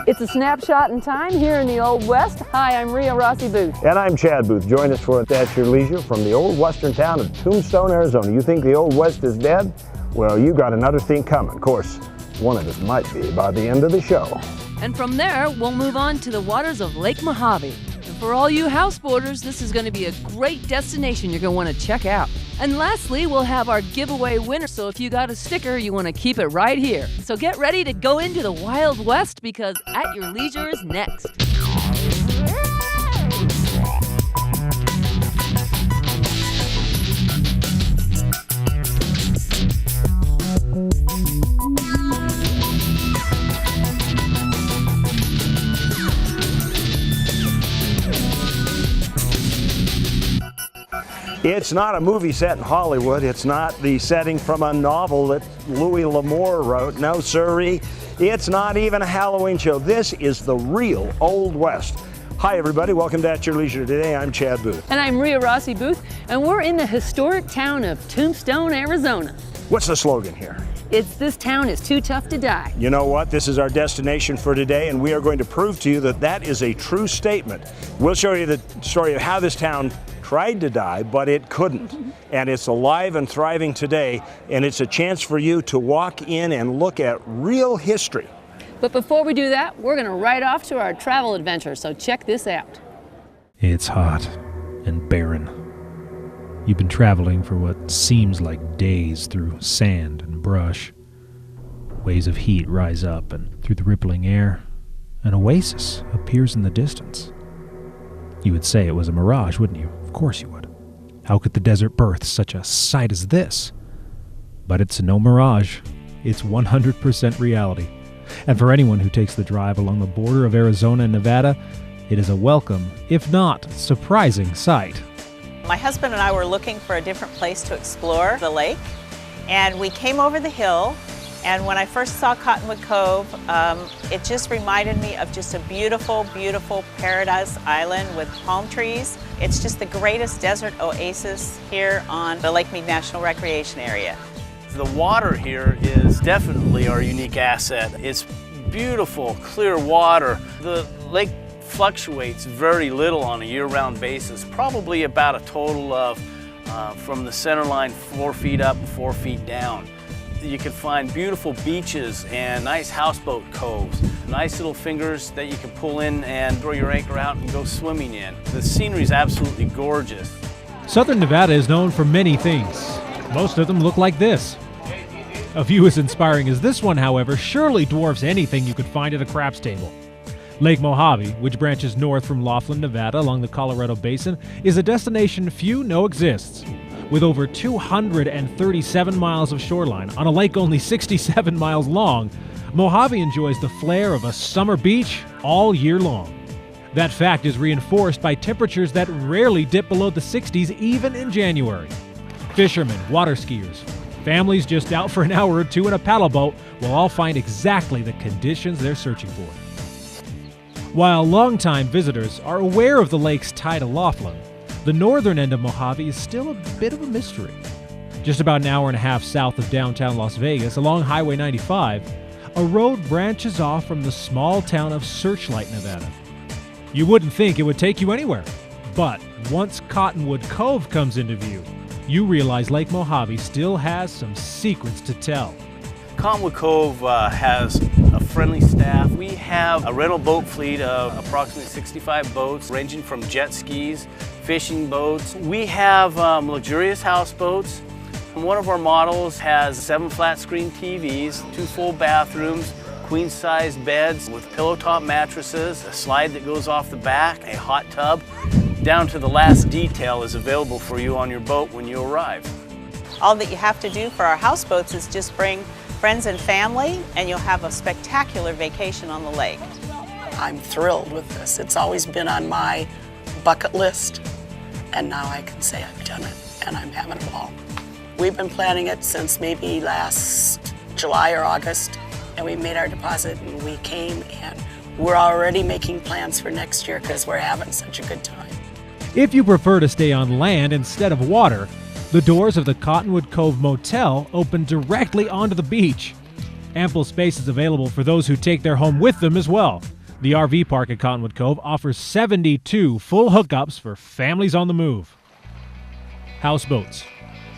It's a snapshot in time here in the Old West. Hi, I'm Rhea Rossi Booth. And I'm Chad Booth. Join us for At Your Leisure from the old western town of Tombstone, Arizona. You think the Old West is dead? Well, you got another thing coming. Of course, one of us might be by the end of the show. And from there, we'll move on to the waters of Lake Mohave. And for all you houseboaters, this is going to be a great destination you're going to want to check out. And lastly, we'll have our giveaway winner, so if you got a sticker, you want to keep it right here. So get ready to go into the Wild West, because At Your Leisure is next. It's not a movie set in Hollywood. It's not the setting from a novel that Louis L'Amour wrote. No, sirree. It's not even a Halloween show. This is the real Old West. Hi, everybody. Welcome to At Your Leisure today. I'm Chad Booth. And I'm Rhea Rossi Booth, and we're in the historic town of Tombstone, Arizona. What's the slogan here? It's "This town is too tough to die." You know what? This is our destination for today, and we are going to prove to you that that is a true statement. We'll show you the story of how this town tried to die, but it couldn't. And it's alive and thriving today, and it's a chance for you to walk in and look at real history. But before we do that, we're going to ride off to our travel adventure, so check this out. It's hot and barren. You've been traveling for what seems like days through sand and brush. Waves of heat rise up, and through the rippling air, an oasis appears in the distance. You would say it was a mirage, wouldn't you? Of course you would. How could the desert birth such a sight as this? But it's no mirage. It's 100% reality. And for anyone who takes the drive along the border of Arizona and Nevada, it is a welcome, if not surprising, sight. My husband and I were looking for a different place to explore the lake, and we came over the hill. And when I first saw Cottonwood Cove, it just reminded me of just a beautiful, beautiful paradise island with palm trees. It's just the greatest desert oasis here on the Lake Mead National Recreation Area. The water here is definitely our unique asset. It's beautiful, clear water. The lake fluctuates very little on a year-round basis, probably about a total of, from the center line, 4 feet up and 4 feet down. You can find beautiful beaches and nice houseboat coves, nice little fingers that you can pull in and throw your anchor out and go swimming in. The scenery is absolutely gorgeous. Southern Nevada is known for many things. Most of them look like this. A view as inspiring as this one, however, surely dwarfs anything you could find at a craps table. Lake Mohave, which branches north from Laughlin, Nevada along the Colorado Basin, is a destination few know exists. With over 237 miles of shoreline on a lake only 67 miles long, Mohave enjoys the flair of a summer beach all year long. That fact is reinforced by temperatures that rarely dip below the 60s even in January. Fishermen, water skiers, families just out for an hour or two in a paddle boat will all find exactly the conditions they're searching for. While longtime visitors are aware of the lake's tie to Laughlin, the northern end of Mohave is still a bit of a mystery. Just about an hour and a half south of downtown Las Vegas, along Highway 95, a road branches off from the small town of Searchlight, Nevada. You wouldn't think it would take you anywhere, but once Cottonwood Cove comes into view, you realize Lake Mohave still has some secrets to tell. Cottonwood Cove has a friendly staff. We have a rental boat fleet of approximately 65 boats, ranging from jet skis, fishing boats. We have luxurious houseboats. One of our models has 7 flat screen TVs, 2 full bathrooms, queen-size beds with pillow top mattresses, a slide that goes off the back, a hot tub. Down to the last detail is available for you on your boat when you arrive. All that you have to do for our houseboats is just bring friends and family, and you'll have a spectacular vacation on the lake. I'm thrilled with this. It's always been on my bucket list, and now I can say I've done it, and I'm having a ball. We've been planning it since maybe last July or August, and we made our deposit, and we came, and we're already making plans for next year because we're having such a good time. If you prefer to stay on land instead of water, the doors of the Cottonwood Cove Motel open directly onto the beach. Ample space is available for those who take their home with them as well. The RV park at Cottonwood Cove offers 72 full hookups for families on the move. Houseboats,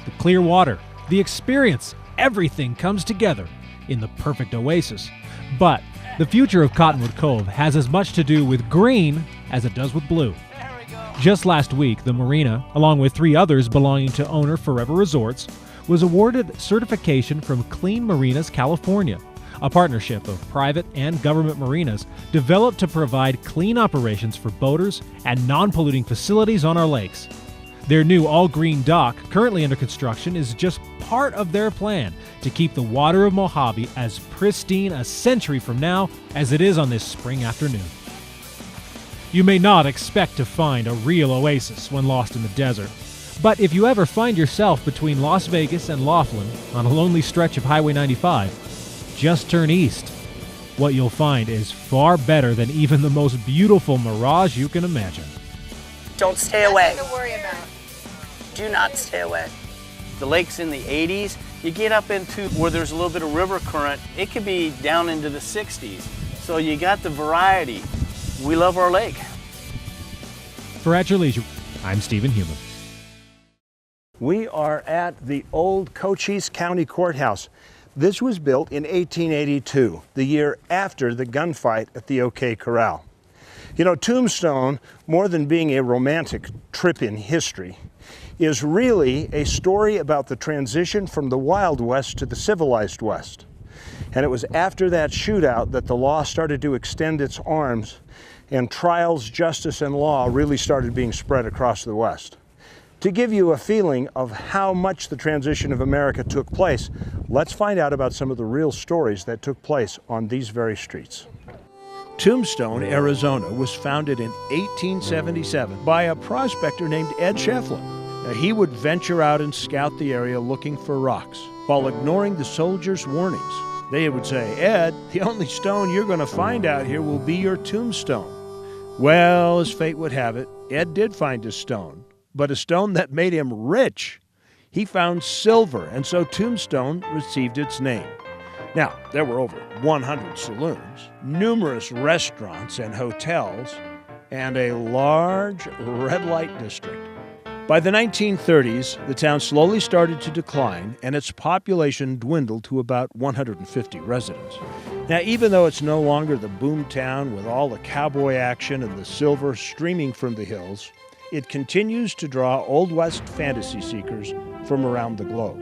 the clear water, the experience, everything comes together in the perfect oasis. But the future of Cottonwood Cove has as much to do with green as it does with blue. Just last week, the marina, along with 3 others belonging to owner Forever Resorts, was awarded certification from Clean Marinas California, a partnership of private and government marinas developed to provide clean operations for boaters and non-polluting facilities on our lakes. Their new all-green dock, currently under construction, is just part of their plan to keep the water of Mohave as pristine a century from now as it is on this spring afternoon. You may not expect to find a real oasis when lost in the desert, but if you ever find yourself between Las Vegas and Laughlin on a lonely stretch of Highway 95, just turn east. What you'll find is far better than even the most beautiful mirage you can imagine. Don't stay away. Nothing to worry about. Do not stay away. The lake's in the 80s. You get up into where there's a little bit of river current, it could be down into the 60s. So you got the variety. We love our lake. For At Your Leisure, I'm Stephen Human. We are at the old Cochise County Courthouse. This was built in 1882, the year after the gunfight at the OK Corral. You know, Tombstone, more than being a romantic trip in history, is really a story about the transition from the Wild West to the civilized West. And it was after that shootout that the law started to extend its arms and trials, justice, and law really started being spread across the West. To give you a feeling of how much the transition of America took place, let's find out about some of the real stories that took place on these very streets. Tombstone, Arizona was founded in 1877 by a prospector named Ed Shefflin. Now, he would venture out and scout the area looking for rocks while ignoring the soldiers' warnings. They would say, "Ed, the only stone you're going to find out here will be your tombstone." Well, as fate would have it, Ed did find a stone, but a stone that made him rich. He found silver, and so Tombstone received its name. Now, there were over 100 saloons, numerous restaurants and hotels, and a large red light district. By the 1930s, the town slowly started to decline, and its population dwindled to about 150 residents. Now, even though it's no longer the boom town with all the cowboy action and the silver streaming from the hills, it continues to draw Old West fantasy seekers from around the globe.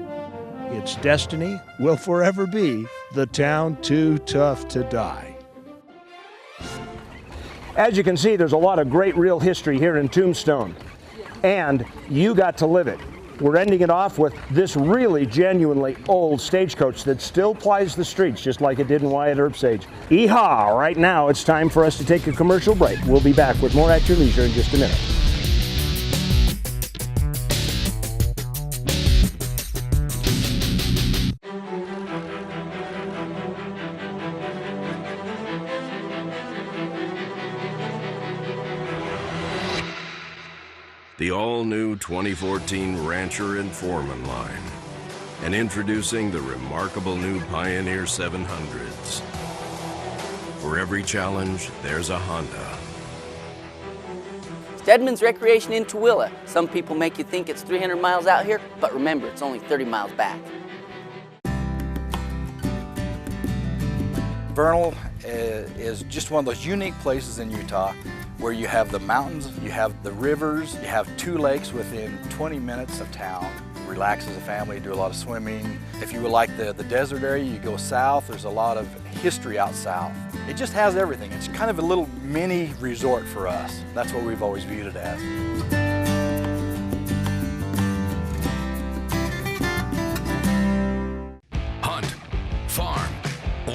Its destiny will forever be the town too tough to die. As you can see, there's a lot of great real history here in Tombstone, and you got to live it. We're ending it off with this really genuinely old stagecoach that still plies the streets just like it did in Wyatt Earp's age. Yeehaw! Right now it's time for us to take a commercial break. We'll be back with more At Your Leisure in just a minute. The all-new 2014 Rancher and Foreman line, and introducing the remarkable new Pioneer 700s. For every challenge, there's a Honda. Stedman's Recreation in Tooele. Some people make you think it's 300 miles out here, but remember, it's only 30 miles back. Vernal is just one of those unique places in Utah where you have the mountains, you have the rivers, you have 2 lakes within 20 minutes of town. Relax as a family, do a lot of swimming. If you would like the desert area, you go south. There's a lot of history out south. It just has everything. It's kind of a little mini resort for us. That's what we've always viewed it as. Hunt, farm,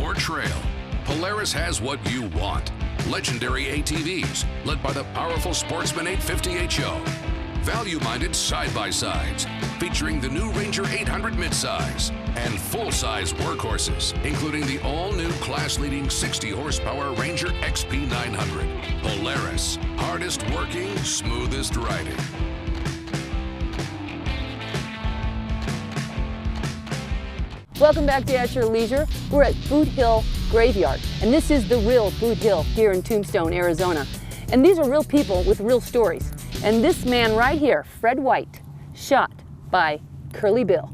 or trail, Polaris has what you want. Legendary ATVs, led by the powerful Sportsman 850 HO. Value-minded side-by-sides, featuring the new Ranger 800 midsize. And full-size workhorses, including the all-new class-leading 60-horsepower Ranger XP 900. Polaris, hardest working, smoothest riding. Welcome back to At Your Leisure. We're at Boot Hill Graveyard, and this is the real Boot Hill here in Tombstone, Arizona. And these are real people with real stories. And this man right here, Fred White, shot by Curly Bill.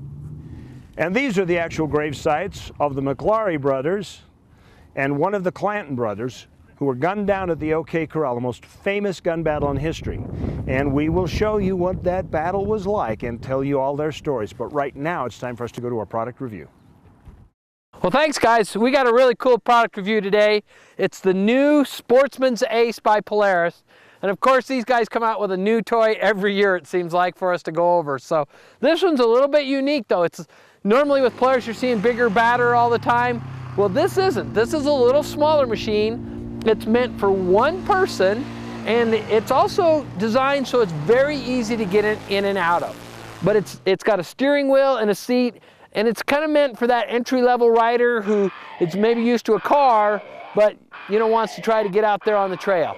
And these are the actual grave sites of the McLaury brothers and one of the Clanton brothers, who were gunned down at the OK Corral, the most famous gun battle in history. And we will show you what that battle was like and tell you all their stories. But right now, it's time for us to go to our product review. Well, thanks guys. We got a really cool product review today. It's the new Sportsman's Ace by Polaris. And of course, these guys come out with a new toy every year, it seems like, for us to go over. So this one's a little bit unique though. It's normally with Polaris, you're seeing bigger batter all the time. Well, this isn't. This is a little smaller machine. It's meant for one person, and it's also designed so it's very easy to get in and out of. But it's got a steering wheel and a seat, and it's kind of meant for that entry-level rider who is maybe used to a car, but wants to try to get out there on the trail.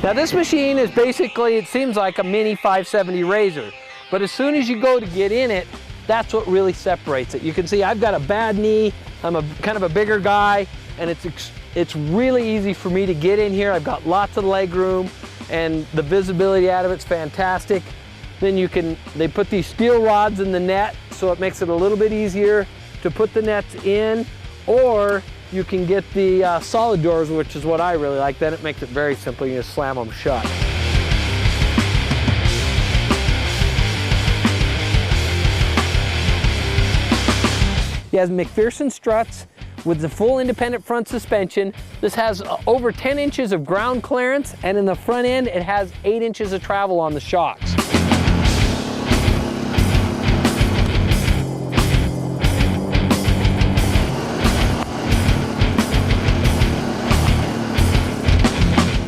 Now this machine is basically, it seems like a mini 570 Razor, but as soon as you go to get in it, that's what really separates it. You can see I've got a bad knee, I'm kind of a bigger guy, and it's really easy for me to get in here. I've got lots of leg room, and the visibility out of it's fantastic. Then they put these steel rods in the net, so it makes it a little bit easier to put the nets in, or you can get the solid doors, which is what I really like. Then it makes it very simple. You just slam them shut. He has McPherson struts with the full independent front suspension. This has over 10 inches of ground clearance, and in the front end, it has 8 inches of travel on the shocks.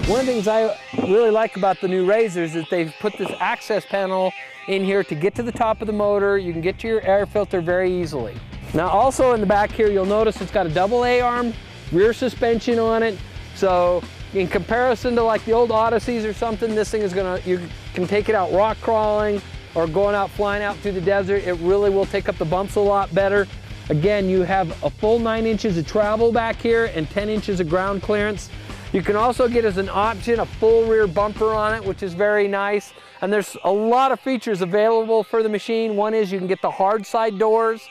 One of the things I really like about the new Razors is they've put this access panel in here to get to the top of the motor. You can get to your air filter very easily. Now also in the back here, you'll notice it's got a double A-arm rear suspension on it. So in comparison to like the old Odysseys or something, this thing is you can take it out rock crawling or going out flying out through the desert. It really will take up the bumps a lot better. Again, you have a full 9 inches of travel back here and 10 inches of ground clearance. You can also get as an option a full rear bumper on it, which is very nice. And there's a lot of features available for the machine. One is you can get the hard side doors.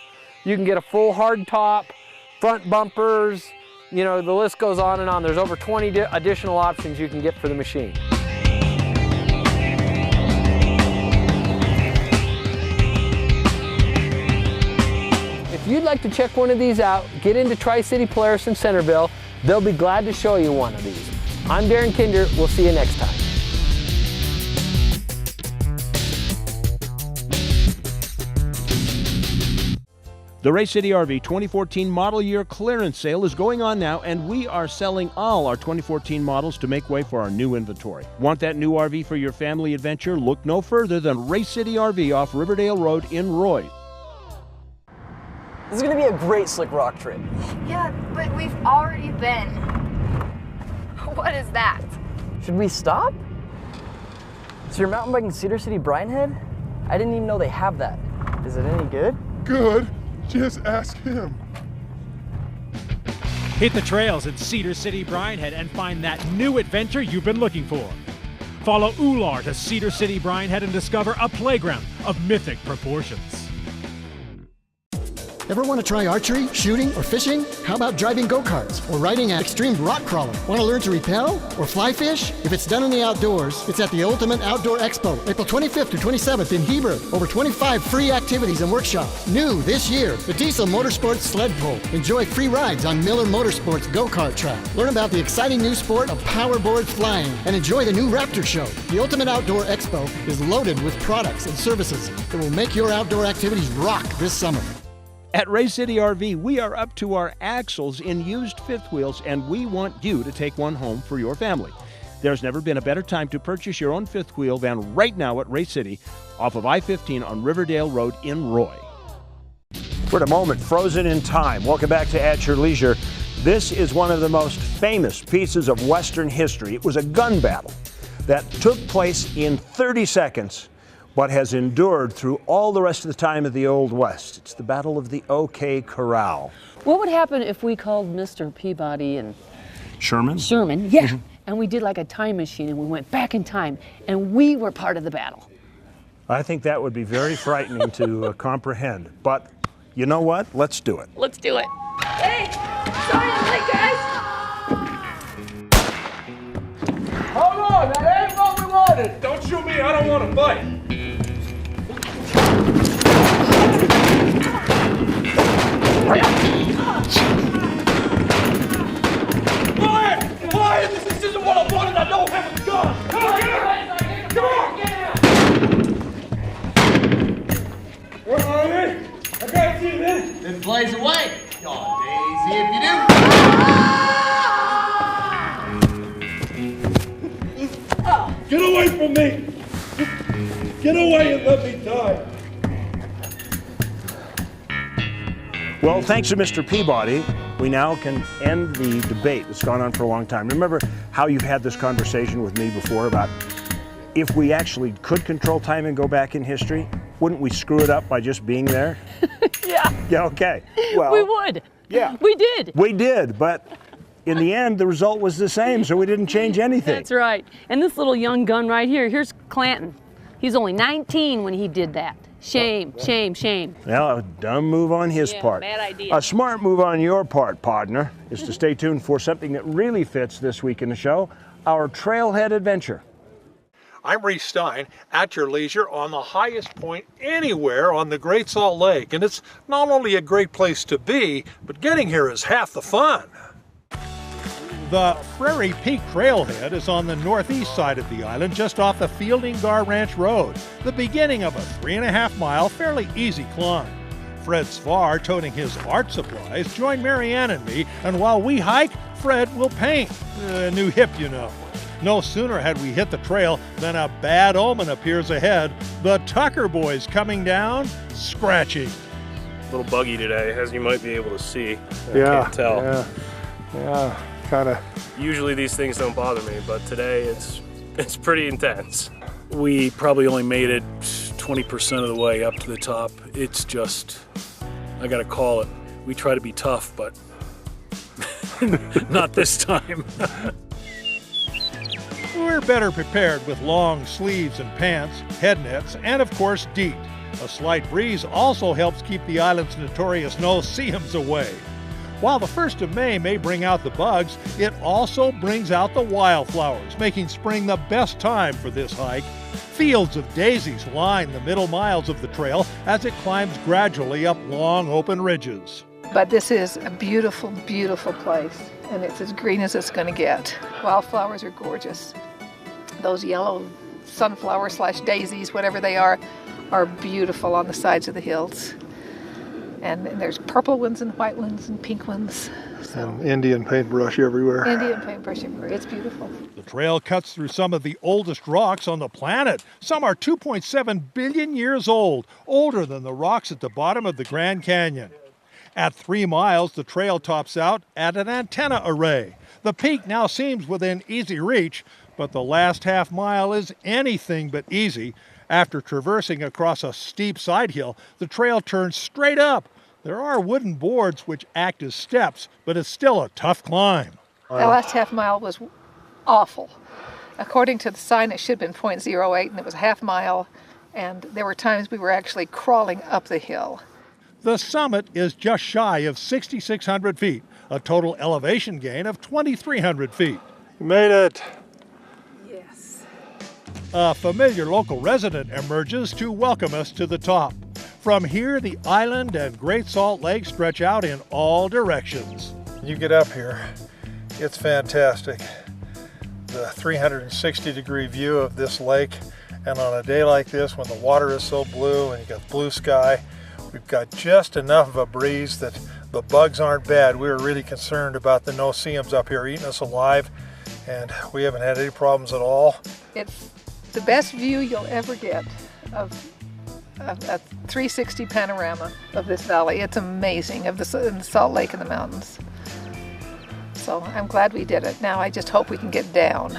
You can get a full hard top, front bumpers, the list goes on and on. There's over 20 additional options you can get for the machine. If you'd like to check one of these out, get into Tri-City Polaris in Centerville. They'll be glad to show you one of these. I'm Darren Kinder. We'll see you next time. The Race City RV 2014 model year clearance sale is going on now, and we are selling all our 2014 models to make way for our new inventory. Want that new RV for your family adventure? Look no further than Race City RV off Riverdale Road in Roy. This is going to be a great slick rock trip. Yeah, but we've already been. What is that? Should we stop? So you're mountain biking Cedar City Brine Head? I didn't even know they have that. Is it any good? Good. Just ask him. Hit the trails at Cedar City Brine Head and find that new adventure you've been looking for. Follow Ular to Cedar City Brine Head and discover a playground of mythic proportions. Ever want to try archery, shooting, or fishing? How about driving go-karts or riding an extreme rock crawler? Want to learn to rappel or fly fish? If it's done in the outdoors, it's at the Ultimate Outdoor Expo, April 25th through 27th in Heber. Over 25 free activities and workshops. New this year, the Diesel Motorsports Sled Pull. Enjoy free rides on Miller Motorsports go-kart track. Learn about the exciting new sport of powerboard flying and enjoy the new Raptor Show. The Ultimate Outdoor Expo is loaded with products and services that will make your outdoor activities rock this summer. At Race City RV, we are up to our axles in used fifth wheels, and we want you to take one home for your family. There's never been a better time to purchase your own fifth wheel than right now at Race City off of I-15 on Riverdale Road in Roy. We're at a moment frozen in time. Welcome back to At Your Leisure. This is one of the most famous pieces of Western history. It was a gun battle that took place in 30 seconds, but has endured through all the rest of the time of the Old West. It's the Battle of the OK Corral. What would happen if we called Mr. Peabody and Sherman? Sherman, yeah. And we did like a time machine and we went back in time and we were part of the battle. I think that would be very frightening to comprehend. But you know what? Let's do it. Let's do it. Hey, sorry I'm late, guys. Hold on, that ain't what we wanted. Don't shoot me, I don't want to fight. Quiet! This isn't what I wanted, I don't have a gun. Come on, get out! Come on! Where are they? I can't see them. Then blaze away. Oh, Daisy, if you do. Get away from me! Get away and let me die! Well, thanks to Mr. Peabody, we now can end the debate that's gone on for a long time. Remember how you've had this conversation with me before about if we actually could control time and go back in history, wouldn't we screw it up by just being there? Yeah. Yeah, okay. Well, we would. Yeah. We did. We did, but in the end, the result was the same, so we didn't change anything. That's right. And this little young gun right here, here's Clanton. He's only 19 when he did that. Shame, shame, shame. Well, a dumb move on his part. Bad idea. A smart move on your part, partner, is to stay tuned for something that really fits this week in the show, our trailhead adventure. I'm Reece Stein, at your leisure on the highest point anywhere on the Great Salt Lake. And it's not only a great place to be, but getting here is half the fun. The Frary Peak trailhead is on the northeast side of the island, just off the Fielding Gar Ranch Road, the beginning of a 3.5-mile, fairly easy climb. Fred Svar, toting his art supplies, joined Marianne and me, and while we hike, Fred will paint. A new hip, you know. No sooner had we hit the trail than a bad omen appears ahead. The Tucker boys coming down, scratching. A little buggy today, as you might be able to see. I Yeah, can't tell. Yeah, kind of. Usually these things don't bother me, but today it's pretty intense. We probably only made it 20% of the way up to the top. It's just, I gotta call it. We try to be tough, but not this time. We're better prepared with long sleeves and pants, head nets, and of course DEET. A slight breeze also helps keep the island's notorious no-see-ums away. While the 1st of May may bring out the bugs, it also brings out the wildflowers, making spring the best time for this hike. Fields of daisies line the middle miles of the trail as it climbs gradually up long open ridges. But this is a beautiful, beautiful place, and it's as green as it's going to get. Wildflowers are gorgeous. Those yellow sunflower/daisies, whatever they are beautiful on the sides of the hills. And there's purple ones and white ones and pink ones. So. And Indian paintbrush everywhere. Indian paintbrush everywhere. It's beautiful. The trail cuts through some of the oldest rocks on the planet. Some are 2.7 billion years old, older than the rocks at the bottom of the Grand Canyon. At 3 miles, the trail tops out at an antenna array. The peak now seems within easy reach, but the last half mile is anything but easy. After traversing across a steep side hill, the trail turns straight up. There are wooden boards which act as steps, but it's still a tough climb. The last half mile was awful. According to the sign, it should have been 0.08, and it was a half mile, and there were times we were actually crawling up the hill. The summit is just shy of 6,600 feet, a total elevation gain of 2,300 feet. You made it. Yes. A familiar local resident emerges to welcome us to the top. From here, the island and Great Salt Lake stretch out in all directions. You get up here, it's fantastic. The 360-degree view of this lake, and on a day like this when the water is so blue and you got blue sky, we've got just enough of a breeze that the bugs aren't bad. We were really concerned about the no-see-ums up here eating us alive, and we haven't had any problems at all. It's the best view you'll ever get of a 360 panorama of this valley. It's amazing, of the Salt Lake and the mountains. So I'm glad we did it. Now I just hope we can get down.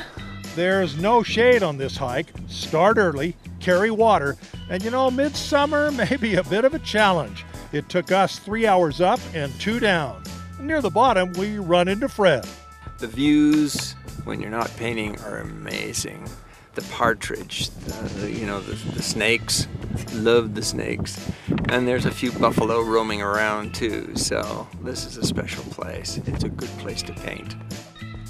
There's no shade on this hike. Start early, carry water, and you know, midsummer may be a bit of a challenge. It took us 3 hours up and 2 down. Near the bottom, we run into Fred. The views when you're not painting are amazing. The partridge, the snakes, love the snakes. And there's a few buffalo roaming around too, so this is a special place. It's a good place to paint.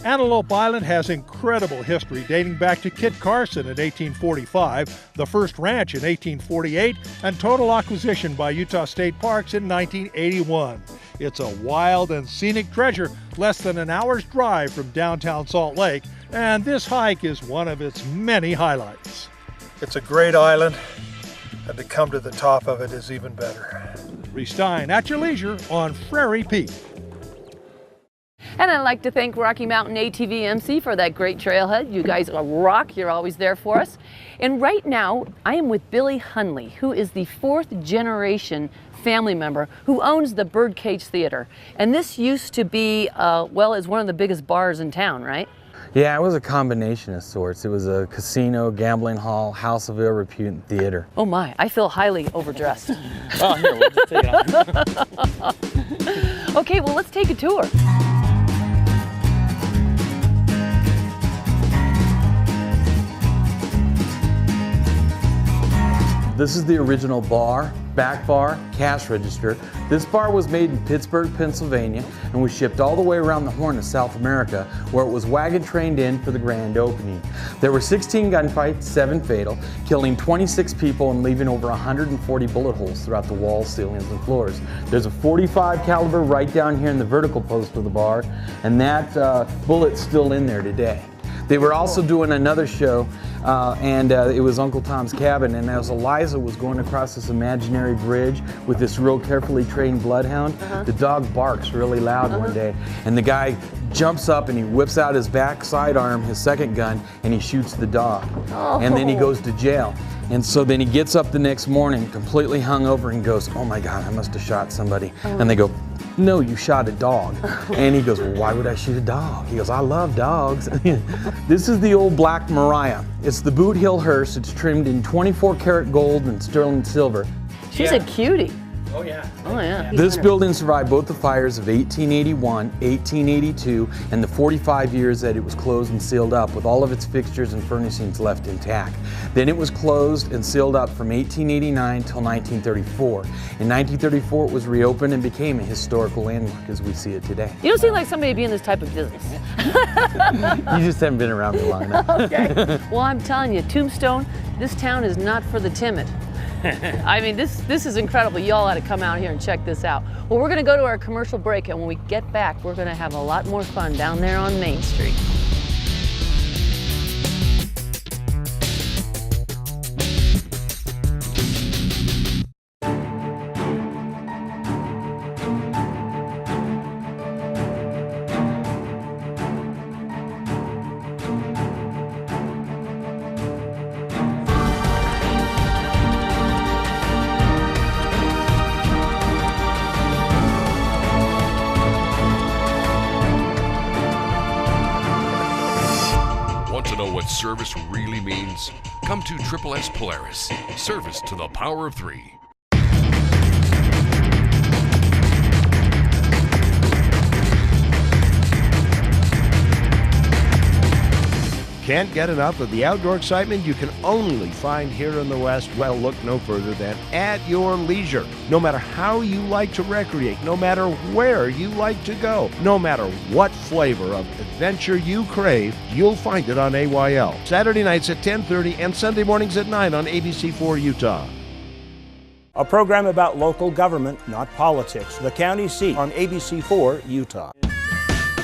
Antelope Island has incredible history dating back to Kit Carson in 1845, the first ranch in 1848, and total acquisition by Utah State Parks in 1981. It's a wild and scenic treasure, less than an hour's drive from downtown Salt Lake, and this hike is one of its many highlights. It's a great island, and to come to the top of it is even better. Reece Stein at your leisure on Frary Peak. And I'd like to thank Rocky Mountain ATV MC for that great trailhead. You guys are rock. You're always there for us. And right now, I am with Billy Hunley, who is the 4th generation family member who owns the Birdcage Theater. And this used to be, is one of the biggest bars in town, right? Yeah, it was a combination of sorts. It was a casino, gambling hall, house of ill repute, and theater. Oh my, I feel highly overdressed. Oh, here, we'll just take it off. Okay, well, let's take a tour. This is the original bar, back bar, cash register. This bar was made in Pittsburgh, Pennsylvania, and was shipped all the way around the Horn of South America, where it was wagon trained in for the grand opening. There were 16 gunfights, 7 fatal, killing 26 people and leaving over 140 bullet holes throughout the walls, ceilings, and floors. There's a .45 caliber right down here in the vertical post of the bar, and that bullet's still in there today. They were also doing another show, and it was Uncle Tom's Cabin, and as Eliza was going across this imaginary bridge with this real carefully trained bloodhound, the dog barks really loud one day, and the guy jumps up and he whips out his back sidearm, his second gun, and he shoots the dog. And then he goes to jail. And so then he gets up the next morning completely hungover and goes, "Oh my God, I must have shot somebody." And they go, "No, you shot a dog." And he goes, "Well, why would I shoot a dog?" He goes, "I love dogs." This is the old black Mariah. It's the Boot Hill hearse. It's trimmed in 24 karat gold and sterling silver. She's a cutie. Oh yeah. Oh yeah. This building survived both the fires of 1881, 1882, and the 45 years that it was closed and sealed up with all of its fixtures and furnishings left intact. Then it was closed and sealed up from 1889 till 1934. In 1934 it was reopened and became a historical landmark as we see it today. You don't seem like somebody to be in this type of business. You just haven't been around me long enough. Okay. Well, I'm telling you, Tombstone, this town is not for the timid. I mean, this is incredible. Y'all ought to come out here and check this out. Well, we're going to go to our commercial break, and when we get back, we're going to have a lot more fun down there on Main Street. Service really means? Come to Triple S Polaris. Service to the power of 3. Can't get enough of the outdoor excitement you can only find here in the West? Well, look no further than At Your Leisure. No matter how you like to recreate, no matter where you like to go, no matter what flavor of adventure you crave, you'll find it on AYL. Saturday nights at 10:30 and Sunday mornings at 9 on ABC4 Utah. A program about local government, not politics. The County Seat on ABC4 Utah.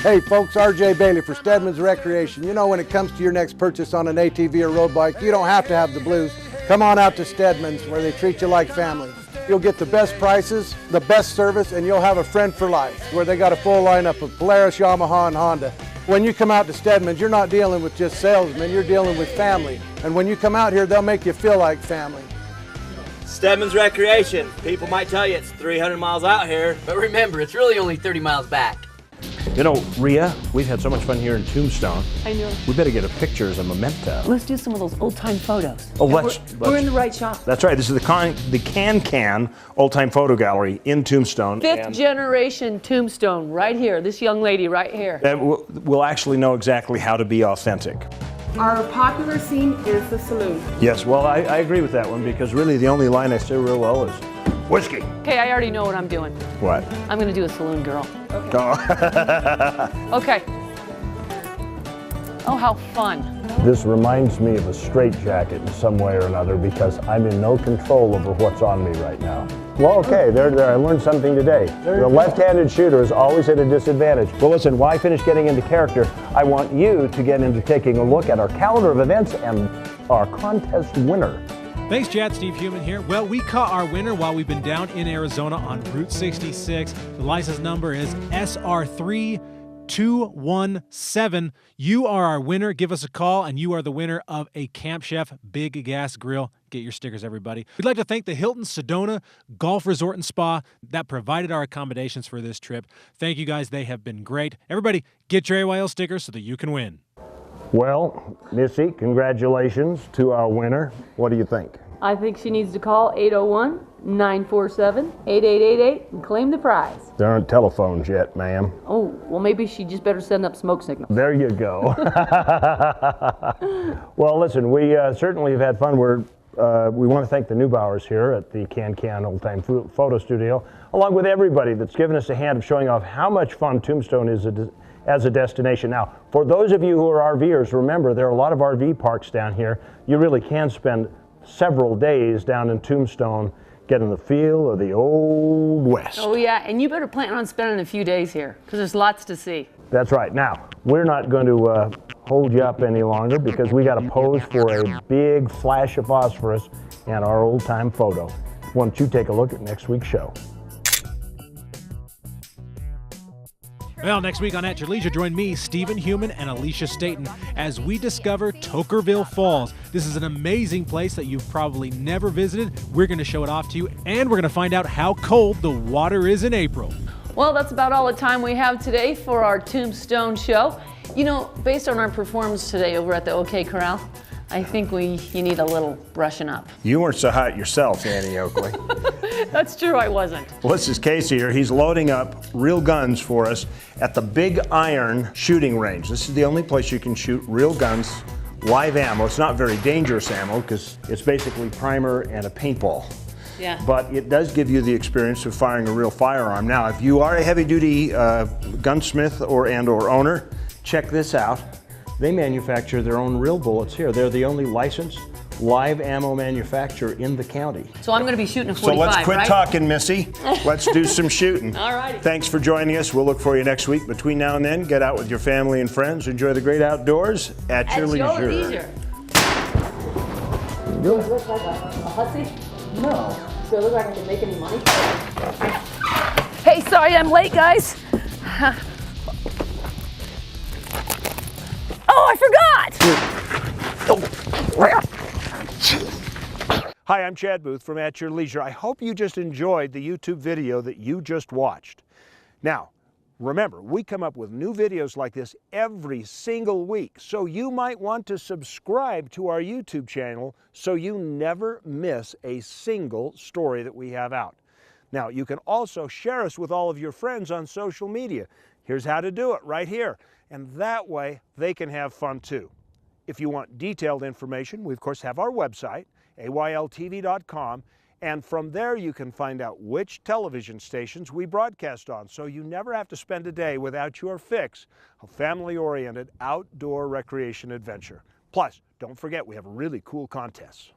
Hey folks, RJ Bailey for Stedman's Recreation. You know, when it comes to your next purchase on an ATV or road bike, you don't have to have the blues. Come on out to Stedman's where they treat you like family. You'll get the best prices, the best service, and you'll have a friend for life, where they got a full lineup of Polaris, Yamaha, and Honda. When you come out to Stedman's, you're not dealing with just salesmen, you're dealing with family. And when you come out here, they'll make you feel like family. Stedman's Recreation. People might tell you it's 300 miles out here, but remember, it's really only 30 miles back. You know, Rhea, we've had so much fun here in Tombstone. I know. We better get a picture as a memento. Let's do some of those old-time photos. Oh, We're in the right shop. That's right. This is the Can Old-Time Photo Gallery in Tombstone. Fifth generation Tombstone, right here. This young lady right here. And we'll actually know exactly how to be authentic. Our popular scene is the saloon. Yes, well, I agree with that one because really the only line I say real well is whiskey. Okay, I already know what I'm doing. What? I'm gonna do a saloon girl. Okay. Okay. Oh, how fun. This reminds me of a straitjacket in some way or another because I'm in no control over what's on me right now. Well, okay, there, I learned something today. The left-handed shooter is always at a disadvantage. Well, listen, while I finish getting into character, I want you to get into taking a look at our calendar of events and our contest winner. Thanks, Chad. Steve Human here. Well, we caught our winner while we've been down in Arizona on Route 66. The license number is SR3217. You are our winner. Give us a call, and you are the winner of a Camp Chef Big Gas Grill. Get your stickers, everybody. We'd like to thank the Hilton Sedona Golf Resort and Spa that provided our accommodations for this trip. Thank you, guys. They have been great. Everybody, get your AYL stickers so that you can win. Well, Missy, congratulations to our winner. What do you think? I think she needs to call 801-947-8888 and claim the prize. There aren't telephones yet, ma'am. Oh, well, maybe she just better send up smoke signals. There you go. Well, listen, we certainly have had fun. We want to thank the Neubauers here at the Can Old-Time Photo Studio, along with everybody that's given us a hand of showing off how much fun Tombstone is as a destination. Now, for those of you who are RVers, remember there are a lot of RV parks down here. You really can spend several days down in Tombstone getting the feel of the Old West. Oh yeah, and you better plan on spending a few days here because there's lots to see. That's right. Now, we're not going to hold you up any longer because we got to pose for a big flash of phosphorus and our old-time photo. Why don't you take a look at next week's show? Well, next week on At Your Leisure, join me, Stephen Human, and Alicia Staten as we discover Tokerville Falls. This is an amazing place that you've probably never visited. We're going to show it off to you, and we're going to find out how cold the water is in April. Well, that's about all the time we have today for our Tombstone show. You know, based on our performance today over at the OK Corral, I think you need a little brushing up. You weren't so hot yourself, Annie Oakley. That's true, I wasn't. Well, this is Casey here. He's loading up real guns for us at the Big Iron shooting range. This is the only place you can shoot real guns, live ammo. It's not very dangerous ammo because it's basically primer and a paintball. Yeah. But it does give you the experience of firing a real firearm. Now, if you are a heavy-duty gunsmith or owner, check this out. They manufacture their own real bullets here. They're the only licensed live ammo manufacturer in the county. So I'm going to be shooting a 45, So let's quit right? talking, Missy. Let's do some shooting. All righty. Thanks for joining us. We'll look for you next week. Between now and then, get out with your family and friends. Enjoy the great outdoors at your leisure. Do I look like a hussy? No. Do I look like I can make any money? Hey, sorry I'm late, guys. Oh, I forgot! Hi, I'm Chad Booth from At Your Leisure. I hope you just enjoyed the YouTube video that you just watched. Now, remember, we come up with new videos like this every single week, so you might want to subscribe to our YouTube channel so you never miss a single story that we have out. Now, you can also share us with all of your friends on social media. Here's how to do it right here. And that way, they can have fun too. If you want detailed information, we of course have our website, ayltv.com, and from there you can find out which television stations we broadcast on, so you never have to spend a day without your fix of family-oriented outdoor recreation adventure. Plus, don't forget we have really cool contests.